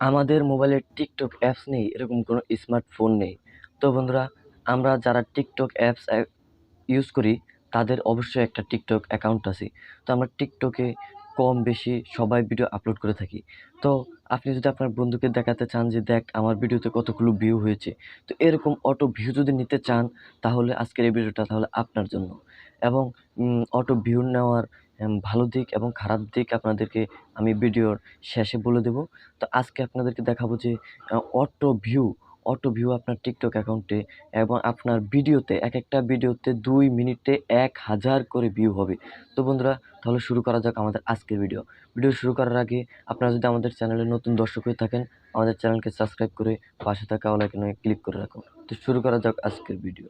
আমাদের মোবাইলে TikTok apps নেই এরকম কোনো স্মার্টফোন নেই। তো বন্ধুরা, আমরা যারা টিকটক অ্যাপস ইউজ করি তাদের অবশ্যই একটা টিকটক অ্যাকাউন্ট আছে। তো আমরা টিকটকে কম বেশি সবাই ভিডিও আপলোড করে থাকি। তো আপনি যদি আপনার বন্ধুকে দেখাতে চান যে দেখ আমার ভিডিওতে কতগুলো ভিউ হয়েছে, তো এরকম অটো ভিউ যদি নিতে চান তাহলে আজকের এই ভিডিওটা তাহলে আপনার জন্য। এবং অটো ভিউ নেওয়ার ভালো দিক এবং খারাপ দিক আপনাদেরকে আমি ভিডিওর শেষে বলে দেব। তো আজকে আপনাদেরকে দেখাবো যে অটো ভিউ আপনার টিকটক অ্যাকাউন্টে এবং আপনার ভিডিওতে একটা ভিডিওতে ২ মিনিটে ১,০০০ করে ভিউ হবে। তো বন্ধুরা, তাহলে শুরু করা যাক আমাদের আজকের ভিডিও। ভিডিও শুরু করার আগে আপনারা যদি আমাদের চ্যানেলে নতুন দর্শক হয়ে থাকেন, আমাদের চ্যানেলকে সাবস্ক্রাইব করে পাশে থাকা অল আইকনে ক্লিক করে রাখুন। তো শুরু করা যাক আজকের ভিডিও।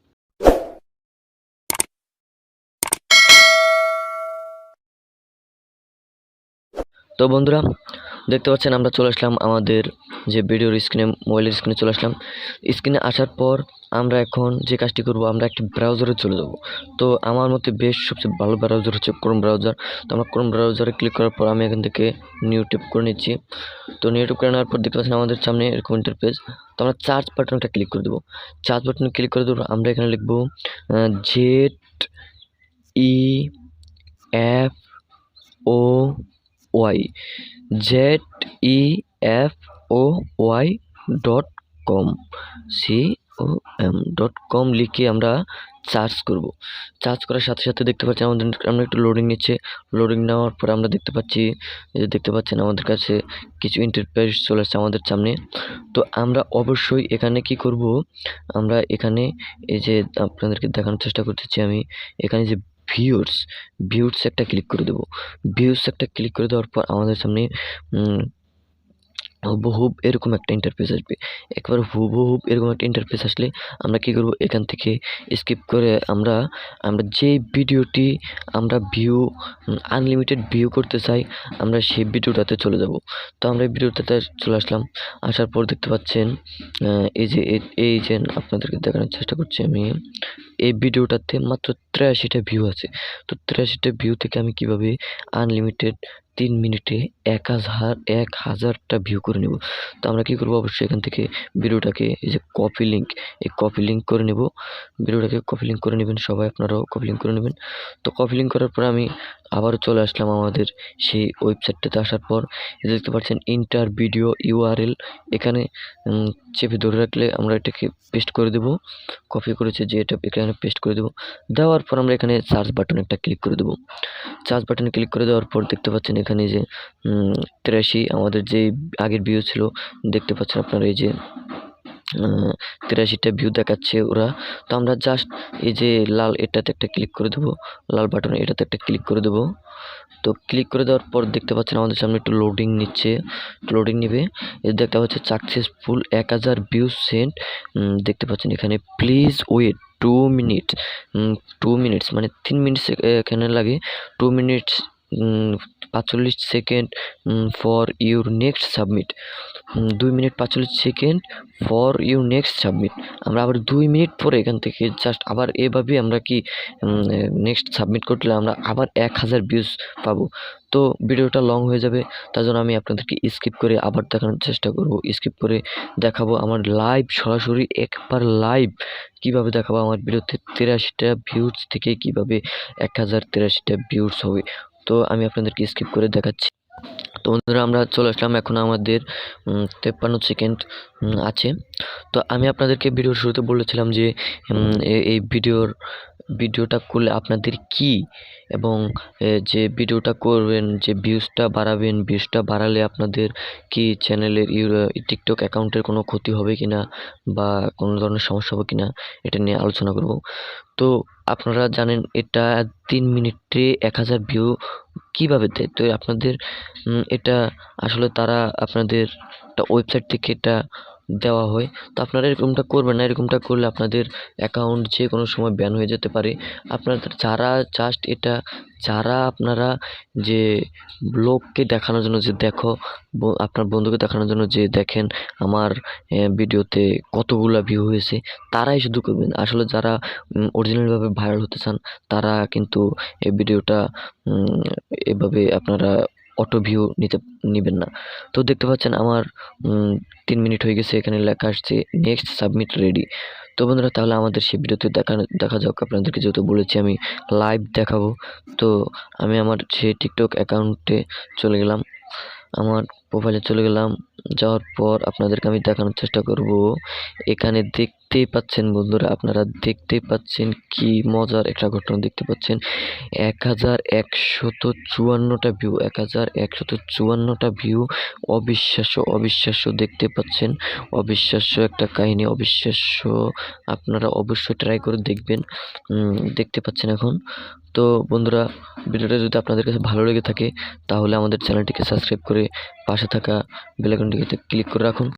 তো বন্ধুরা, দেখতে পাচ্ছেন আমরা চলে আসলাম আমাদের যে ভিডিওর স্ক্রিনে, মোবাইলের স্ক্রিনে চলে আসলাম। স্ক্রিনে আসার পর আমরা এখন যে কাজটি করব, আমরা একটি ব্রাউজারে চলে যাব। তো আমার মতে বেশ সবচেয়ে ভালো ব্রাউজার হচ্ছে ক্রোম ব্রাউজার। তো আমরা ক্রোম ব্রাউজারে ক্লিক করার পর আমি এখান থেকে নিউ ট্যাপ করে নিচ্ছি। তো নিউ ট্যাপ করে নেওয়ার পর দেখতে পাচ্ছেন আমাদের সামনে এরকম ইন্টারফেস। তো আমরা সার্চ বাটনটা ক্লিক করে দেবো। সার্চ বাটনে ক্লিক করে দেবো, আমরা এখানে লিখবো ZEFOY ZEFOY.com com লিখে আমরা সার্চ করব। সার্চ করার সাথে সাথে দেখতে পাচ্ছি আমরা একটু লোডিং নিচ্ছে। লোডিং নেওয়ার পর আমরা দেখতে পাচ্ছেন আমাদের কাছে কিছু ইন্টারফেস চলে আসছে আমাদের সামনে। তো আমরা অবশ্যই এখানে কি করব, আমরা এখানে এই যে আপনাদেরকে দেখানোর চেষ্টা করতেছি আমি, এখানে যে ভিউস একটা ক্লিক করে দেবো। ভিউস একটা ক্লিক করে দেওয়ার পর আমাদের সামনে হুবহুব এরকম একটা ইন্টারফেস আসবে। একবার হুবহুব এরকম একটা ইন্টারফেস আসলে আমরা কি করব, এখান থেকে স্কিপ করে আমরা যে ভিডিওটি আমরা আনলিমিটেড ভিউ করতে চাই, আমরা সেই ভিডিওটাতে চলে যাব। তো আমরা এই ভিডিওটাতে চলে আসলাম। আসার পর দেখতে পাচ্ছেন এই যে আপনাদেরকে দেখানোর চেষ্টা করছি আমি, এই ভিডিওটাতে মাত্র ৮৩টা ভিউ আছে। তো ৮৩টা ভিউ থেকে আমি কিভাবে আনলিমিটেড ৩ মিনিটে ১,০০০টা ভিউ করে নেব। তো আমরা কি করব, অবশ্যই এখান থেকে ভিডিওটাকে এই যে কপি লিঙ্ক করে নেব। ভিডিওটাকে কপি লিঙ্ক করে নেবেন, সবাই আপনারাও কপি লিঙ্ক করে নেবেন। তো কপি লিঙ্ক করার পর আমি আবারও চলে আসলাম আমাদের সেই ওয়েবসাইটটাতে। আসার পর দেখতে পাচ্ছেন ইন্টার ভিডিও ইউআরএল, এখানে চেপে ধরে রাখলে আমরা এটাকে পেস্ট করে দেব। কপি করেছে যে এটা এখানে পেস্ট করে দেব। দেওয়ার পর আমরা এখানে সার্চ বাটনে একটা ক্লিক করে দেব। সার্চ বাটনে ক্লিক করে দেওয়ার পর দেখতে পাচ্ছেন এখানে যে ৮৩ আমাদের যে আগের ভিউ ছিল, দেখতে পাচ্ছেন আপনারা এই যে ৮৩টা ভিউ দেখাচ্ছে ওরা। তো আমরা জাস্ট এই যে লাল এটাতে একটা ক্লিক করে দেবো, লাল বাটনে এটাতে একটা ক্লিক করে দেবো। তো ক্লিক করে দেওয়ার পর দেখতে পাচ্ছেন আমাদের সামনে একটু লোডিং নিচ্ছে, লোডিং নেবে। এই দেখতে পাচ্ছেন সাকসেসফুল ১,০০০ ভিউজ সেন্ট। দেখতে পাচ্ছেন এখানে প্লিজ ওয়েট 2 মিনিটস মানে 3 মিনিটস এখানে লাগে। 2 minutes ৪৫ second for your next submit. ২ minute ৪৫ second for your next submit. আমরা আবার ২ মিনিট পরে এখান থেকে জাস্ট আবার এভাবে আমরা কি নেক্সট সাবমিট করলে আমরা আবার ১,০০০ ভিউজ পাবো। তো ভিডিওটা লং হয়ে যাবে, তার জন্য আমি আপনাদেরকে স্কিপ করে আবার দেখানোর চেষ্টা করব। স্কিপ করে দেখাবো আমার লাইভ, সরাসরি একবার লাইভ কীভাবে দেখাবো আমার ভিডিওতে ৮৩টা ভিউজ থেকে কীভাবে ১,০৮৩টা ভিউজ হবে। তো আমি আপনাদেরকে স্কিপ করে দেখাচ্ছি। তো বন্ধুরা, আমরা চলে আসলাম এখন আমাদের ৫৩ সেকেন্ড আছে। তো আমি আপনাদেরকে ভিডিওর শুরুতে বলেছিলাম যে এই ভিডিওটা করলে আপনাদের কি, এবং যে ভিডিওটা করবেন, যে ভিউজটা বাড়াবেন, ভিউজটা বাড়ালে আপনাদের কি চ্যানেলের টিকটক অ্যাকাউন্টের কোনো ক্ষতি হবে কিনা বা কোনো ধরনের সমস্যা হবে কিনা, এটা নিয়ে আলোচনা করব। তো আপনারা জানেন এটা ৩ মিনিটে ১,০০০ ভিউ কীভাবে দেয়। তো আপনাদের এটা আসলে তারা আপনাদের একটা ওয়েবসাইট থেকে এটা দেওয়া হয়। তো আপনারা এরকমটা করবেন না। এরকমটা করলে আপনাদের অ্যাকাউন্ট যে কোনো সময় ব্যান হয়ে যেতে পারে। আপনাদের যারা আপনারা যে লোককে দেখানোর জন্য যে আপনার বন্ধুকে দেখানোর জন্য যে দেখেন আমার ভিডিওতে কতগুলা ভিউ হয়েছে, তারাই শুধু করবেন। আসলে যারা অরিজিনালভাবে ভাইরাল হতে চান তারা কিন্তু এই ভিডিওটা এভাবে আপনারা অটো ভিউ নিবেন না। তো দেখতে পাচ্ছেন আমার 3 মিনিট হয়ে গেছে, এখানে লেখা আসছে নেক্সট সাবমিট রেডি। তো বন্ধুরা তাহলে আমাদের সেই ভিডিওতে দেখা যাক। আপনাদেরকে যেহেতু বলেছি আমি লাইভ দেখাবো, তো আমি আমার সেই টিকটক অ্যাকাউন্টে চলে গেলাম, আমার প্রোফাইলে চলে গেলাম। যাওয়ার পর আপনাদেরকে আমি দেখানোর চেষ্টা করব। এখানে দেখতেই পাচ্ছেন বন্ধুরা, আপনারা দেখতেই পাচ্ছেন কি মজার একটা ঘটনা দেখতে পাচ্ছেন। 1154টা ভিউ, 1154টা ভিউ। অবিশ্বাস্য দেখতে পাচ্ছেন। অবিশ্বাস্য একটা কাহিনী, অবিশ্বাস্য। আপনারা অবশ্যই ট্রাই করে দেখবেন। দেখতে পাচ্ছেন এখন। তো বন্ধুরা ভিডিওটা যদি আপনাদের কাছে ভালো লেগে থাকে তাহলে আমাদের চ্যানেলটিকে সাবস্ক্রাইব করে পাশে থাকা বেল আইকনটিতে ক্লিক করে রাখুন।